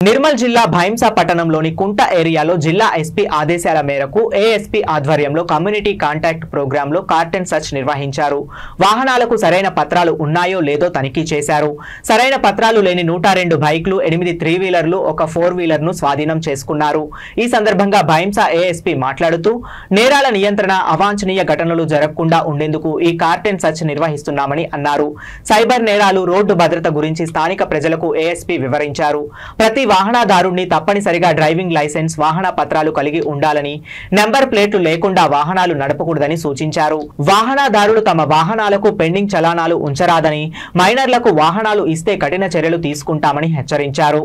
నిర్మల్ జిల్లా భైంసా పట్టణంలోని కుంట ఏరియాలో జిల్లా ఎస్పీ ఆదేశాల మేరకు ఏఎస్పీ ఆధ్వర్యంలో కమ్యూనిటీ కాంటాక్ట్ ప్రోగ్రాంలో కార్టెన్ సర్చ్ నిర్వహించారు. వాహనాలకు సరైన పత్రాలు ఉన్నాయో లేదో తనిఖీ చేశారు. సరైన పత్రాలు లేని 102 బైక్లు, 8 3 వీలర్లు, ఒక 4 వీలర్ను స్వాధీనం చేసుకున్నారు. ఈ సందర్భంగా భైంసా ఏఎస్పీ మాట్లాడుతూ నేరాల నియంత్రణ, అవాంఛనీయ ఘటనలు జరగకుండా ఉండేందుకు ఈ కార్టెన్ సర్చ్ నిర్వహిస్తున్నామని అన్నారు. సైబర్ నేరాలు, రోడ్డు భద్రత గురించి స్థానిక ప్రజలకు ఏఎస్పీ వివరించారు. ప్రతి వాహనదారుణ్ణి తప్పనిసరిగా డ్రైవింగ్ లైసెన్స్, వాహన పత్రాలు కలిగి ఉండాలని, నెంబర్ ప్లేట్లు లేకుండా వాహనాలు నడపకూడదని సూచించారు. వాహనదారులు తమ వాహనాలకు పెండింగ్ చలానాలు ఉంచరాదని, మైనర్లకు వాహనాలు ఇస్తే కఠిన చర్యలు తీసుకుంటామని హెచ్చరించారు.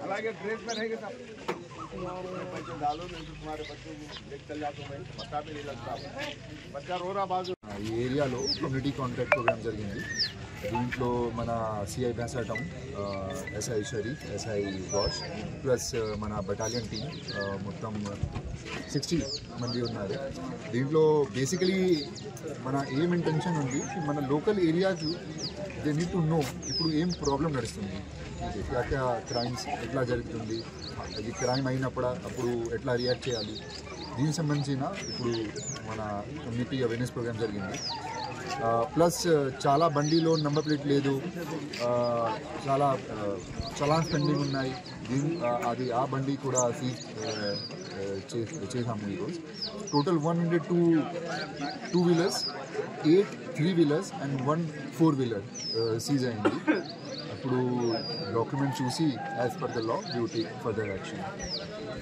అలాగే డ్రెస్ में रहेगा सब बच्चे डालो नहीं तो तुम्हारे बच्चे लेके चल जाते हो भाई पता भी नहीं लगता बच्चा रो रहा बाजू ఈ ఏరియాలో కమ్యూనిటీ కాంటాక్ట్ ప్రోగ్రామ్ జరిగింది. దీంట్లో మన CI Bhainsa town, SI Sharif, SI gouache plus మన బటాలియన్ టీం మొత్తం 60 మంది ఉన్నారు. దీంట్లో బేసికలీ మన ఏం ఇంటెన్షన్ ఉంది, మన local areas they need to know ఇప్పుడు ఏం ప్రాబ్లం నడుస్తుంది, ఎట్లా క్రైమ్స్ ఎట్లా జరుగుతుంది, అది క్రైమ్ అయినప్పుడు అప్పుడు ఎట్లా రియాక్ట్ చేయాలి, దీనికి సంబంధించిన ఇప్పుడు మన కమ్యూనిటీ అవేర్నెస్ ప్రోగ్రామ్ జరిగింది. ప్లస్ చాలా బండిలో నెంబర్ ప్లేట్ లేదు, చాలా చలాన్స్ పెండింగ్ ఉన్నాయి. అది ఆ బండి కూడా సీజ్ చేసాము ఈరోజు. Total 102 2 wheelers, 8 3 wheelers and 1 4 wheeler seize అయింది. ఇప్పుడు డాక్యుమెంట్ చూసి as per the law you take further action.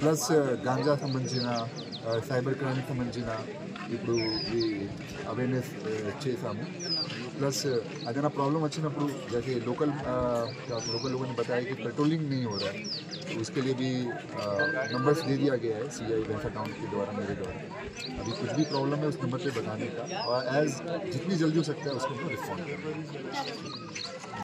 Plus ganja సంబంధించిన, సైబర్ క్రైమ్ సంబంధించిన ఇప్పుడు ఈ అవేర్నెస్ చేసాము. प्लस अगर प्रॉब्लम వచ్చినప్పుడు जैसे लोकल लोगों ने बताया कि पेट्रोलिंग नहीं हो रहा है, तो उसके लिए भी नंबर्स दे दिया गया है सीआई भैंसा टाउन के द्वारा, मेरे द्वारा. अभी कुछ भी प्रॉब्लम है उस नंबर पे बताने का और एज जितनी जल्दी हो सकता है उसको रिस्पॉन्ड करना.